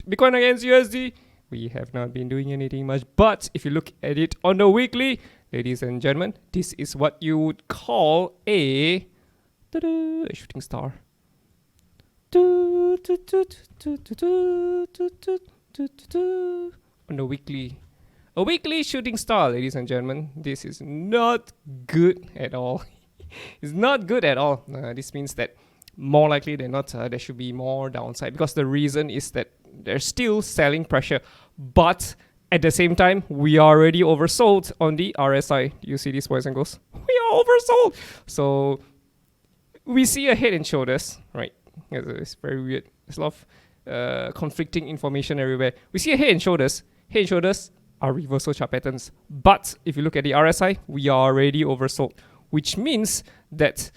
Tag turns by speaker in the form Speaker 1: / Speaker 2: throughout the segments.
Speaker 1: Bitcoin against USD, we have not been doing anything much. But if you look at it on the weekly, ladies and gentlemen, this is what you would call a shooting star. On the weekly. A weekly shooting star, ladies and gentlemen. This is not good at all. It's not good at all. This means that more likely than not, there should be more downside, because the reason is that there's still selling pressure, but at the same time, we are already oversold on the RSI. You see these boys and girls? We are oversold. So we see a head and shoulders, right? It's very weird. There's a lot of conflicting information everywhere. We see a head and shoulders. Head and shoulders are reversal chart patterns. But if you look at the RSI, we are already oversold, which means that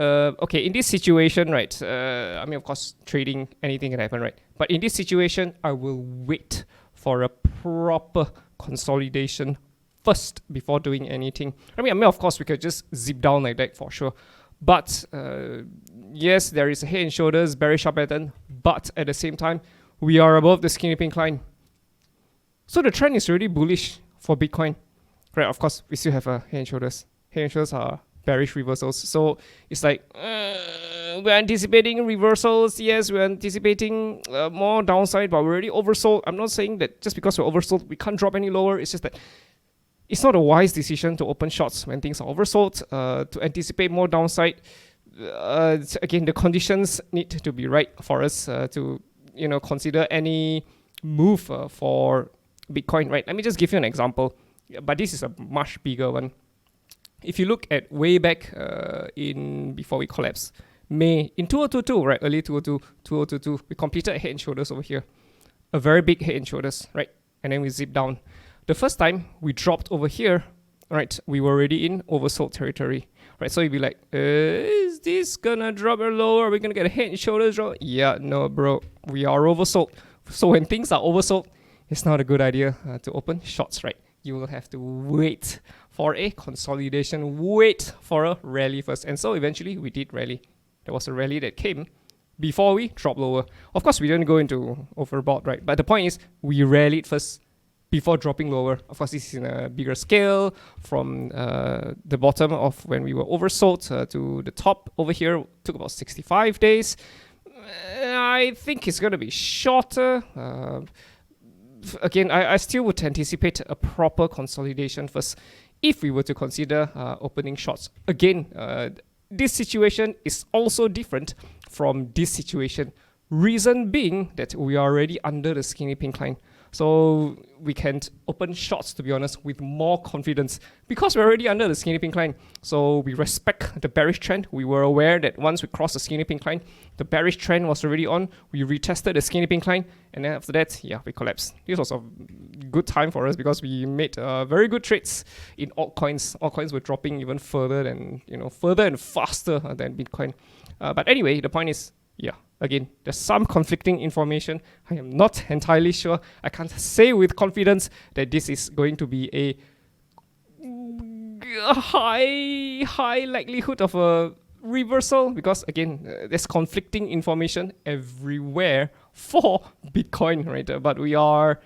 Speaker 1: okay, in this situation, right, I mean, of course, trading, anything can happen, right? But in this situation, I will wait for a proper consolidation first before doing anything. I mean, of course, we could just zip down like that for sure. But yes, there is a head and shoulders bearish up pattern, but at the same time, we are above the skinny pink line. So the trend is really bullish for Bitcoin. Right, of course, we still have a head and shoulders. Head and shoulders are bearish reversals. So it's like we're anticipating reversals. Yes, we're anticipating more downside, but we're already oversold. I'm not saying that just because we're oversold, we can't drop any lower. It's just that it's not a wise decision to open shots when things are oversold, to anticipate more downside. Again, the conditions need to be right for us to consider any move for Bitcoin, right? Let me just give you an example, but this is a much bigger one. If you look at way back before we collapsed, May in 2022, right? Early 2022, we completed a head and shoulders over here, a very big head and shoulders, right? And then we zipped down. The first time we dropped over here, right? We were already in oversold territory, right? So you'd be like, is this gonna drop or lower? Are we gonna get a head and shoulders drop? Yeah, no, bro, we are oversold. So when things are oversold, it's not a good idea to open shots, right? You will have to wait for a consolidation, wait for a rally first. And so eventually we did rally. There was a rally that came before we dropped lower. Of course, we didn't go into overbought, right? But the point is, we rallied first before dropping lower. Of course, this is in a bigger scale from the bottom of when we were oversold to the top over here. Took about 65 days. I think it's going to be shorter. Again, I still would anticipate a proper consolidation first if we were to consider opening shots. Again, this situation is also different from this situation. Reason being that we are already under the skinny pink line. So we can open shots, to be honest, with more confidence because we're already under the skinny pink line. So we respect the bearish trend. We were aware that once we crossed the skinny pink line, the bearish trend was already on. We retested the skinny pink line, and then after that, yeah, we collapsed. This was a good time for us because we made very good trades in altcoins. Altcoins were dropping even further than, further and faster than Bitcoin. But anyway, the point is, yeah, again, there's some conflicting information. I am not entirely sure. I can't say with confidence that this is going to be a high likelihood of a reversal because, again, there's conflicting information everywhere for Bitcoin, right? But we're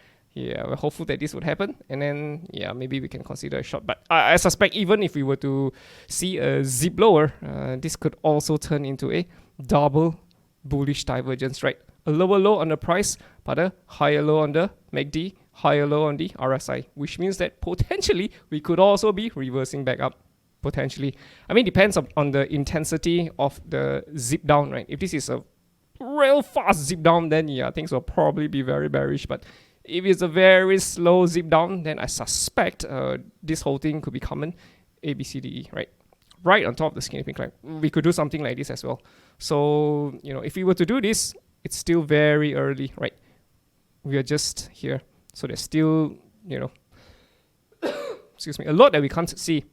Speaker 1: hopeful that this would happen. And then, yeah, maybe we can consider a short. But I suspect even if we were to see a zip lower, this could also turn into a double bullish divergence, right? A lower low on the price, but a higher low on the MACD, higher low on the RSI, which means that potentially we could also be reversing back up. Potentially. I mean, depends on the intensity of the zip down, right? If this is a real fast zip down, then yeah, things will probably be very bearish. But if it's a very slow zip down, then I suspect this whole thing could be common ABCDE, right? Right on top of the skinny pink line. We could do something like this as well. So, if we were to do this, it's still very early, right? We are just here. So there's still, excuse me, a lot that we can't see.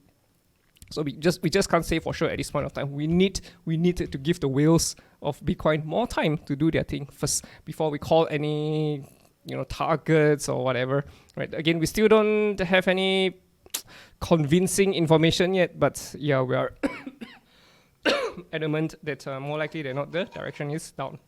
Speaker 1: So we just can't say for sure at this point of time. We need to give the whales of Bitcoin more time to do their thing first before we call any, targets or whatever, right? Again, we still don't have any convincing information yet, but yeah, we are adamant that more likely than not the direction is down.